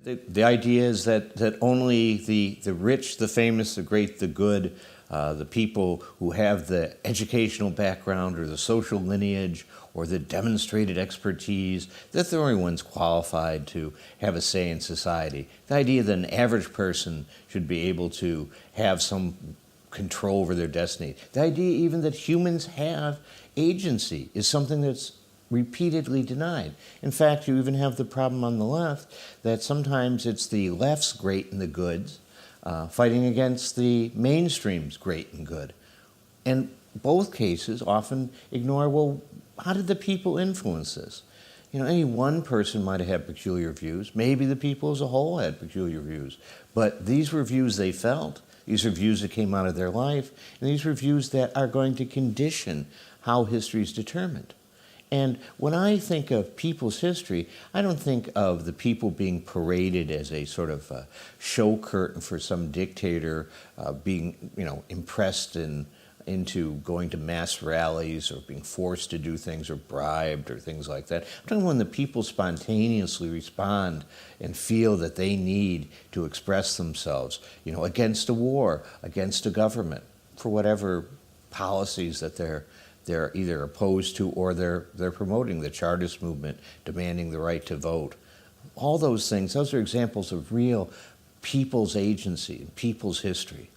The idea is that only the rich, the famous, the great, the good, the people who have the educational background or the social lineage or the demonstrated expertise, that they're the only ones qualified to have a say in society. The idea that an average person should be able to have some control over their destiny. The idea even that humans have agency is something that's repeatedly denied. In fact, you even have the problem on the left that sometimes it's the left's great and the goods fighting against the mainstream's great and good. And both cases often ignore, well, how did the people influence this? You know, any one person might have had peculiar views. Maybe the people as a whole had peculiar views. But these were views they felt. These are views that came out of their life. And these were views that are going to condition how history is determined. And when I think of people's history, I don't think of the people being paraded as a sort of show curtain for some dictator being, impressed into going to mass rallies or being forced to do things or bribed or things like that. I'm talking when the people spontaneously respond and feel that they need to express themselves, against a war, against a government, for whatever policies that they're either opposed to or they're promoting, the Chartist movement, demanding the right to vote. All those things, those are examples of real people's agency, people's history.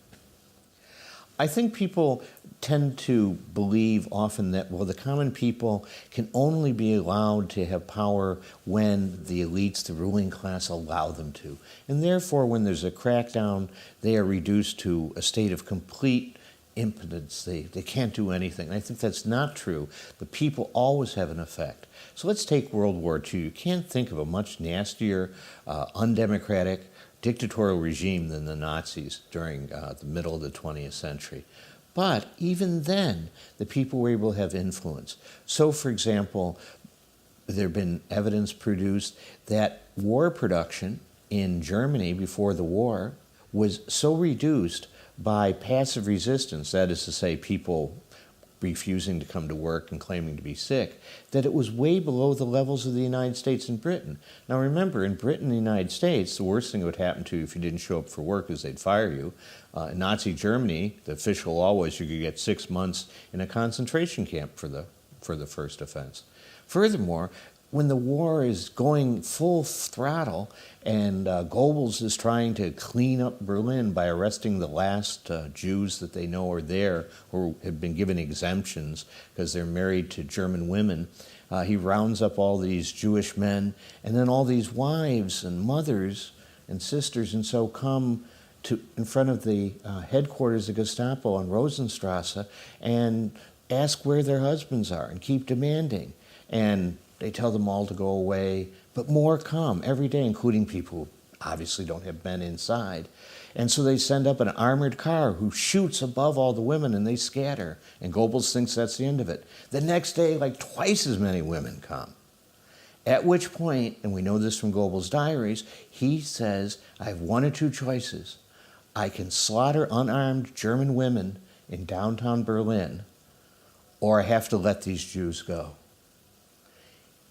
I think people tend to believe often that, well, the common people can only be allowed to have power when the elites, the ruling class, allow them to. And therefore, when there's a crackdown, they are reduced to a state of complete impotence. They can't do anything. And I think that's not true. The people always have an effect. So let's take World War II. You can't think of a much nastier, undemocratic, dictatorial regime than the Nazis during the middle of the 20th century. But even then, the people were able to have influence. So, for example, there have been evidence produced that war production in Germany before the war was so reduced by passive resistance, that is to say, people refusing to come to work and claiming to be sick, that it was way below the levels of the United States and Britain. Now remember, in Britain and the United States, the worst thing that would happen to you if you didn't show up for work is they'd fire you. In Nazi Germany, the official law was you could get 6 months in a concentration camp for the first offense. Furthermore, when the war is going full throttle and Goebbels is trying to clean up Berlin by arresting the last Jews that they know are there or have been given exemptions because they're married to German women, he rounds up all these Jewish men, and then all these wives and mothers and sisters and so come in front of the headquarters of Gestapo on Rosenstrasse and ask where their husbands are and keep demanding. And they tell them all to go away, but more come every day, including people who obviously don't have men inside. And so they send up an armored car who shoots above all the women and they scatter. And Goebbels thinks that's the end of it. The next day, like twice as many women come. At which point, and we know this from Goebbels' diaries, he says, I have one or two choices. I can slaughter unarmed German women in downtown Berlin, or I have to let these Jews go.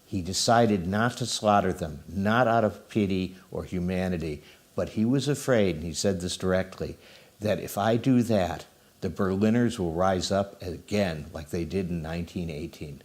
He decided not to slaughter them, not out of pity or humanity, but he was afraid, and he said this directly, that if I do that, the Berliners will rise up again like they did in 1918.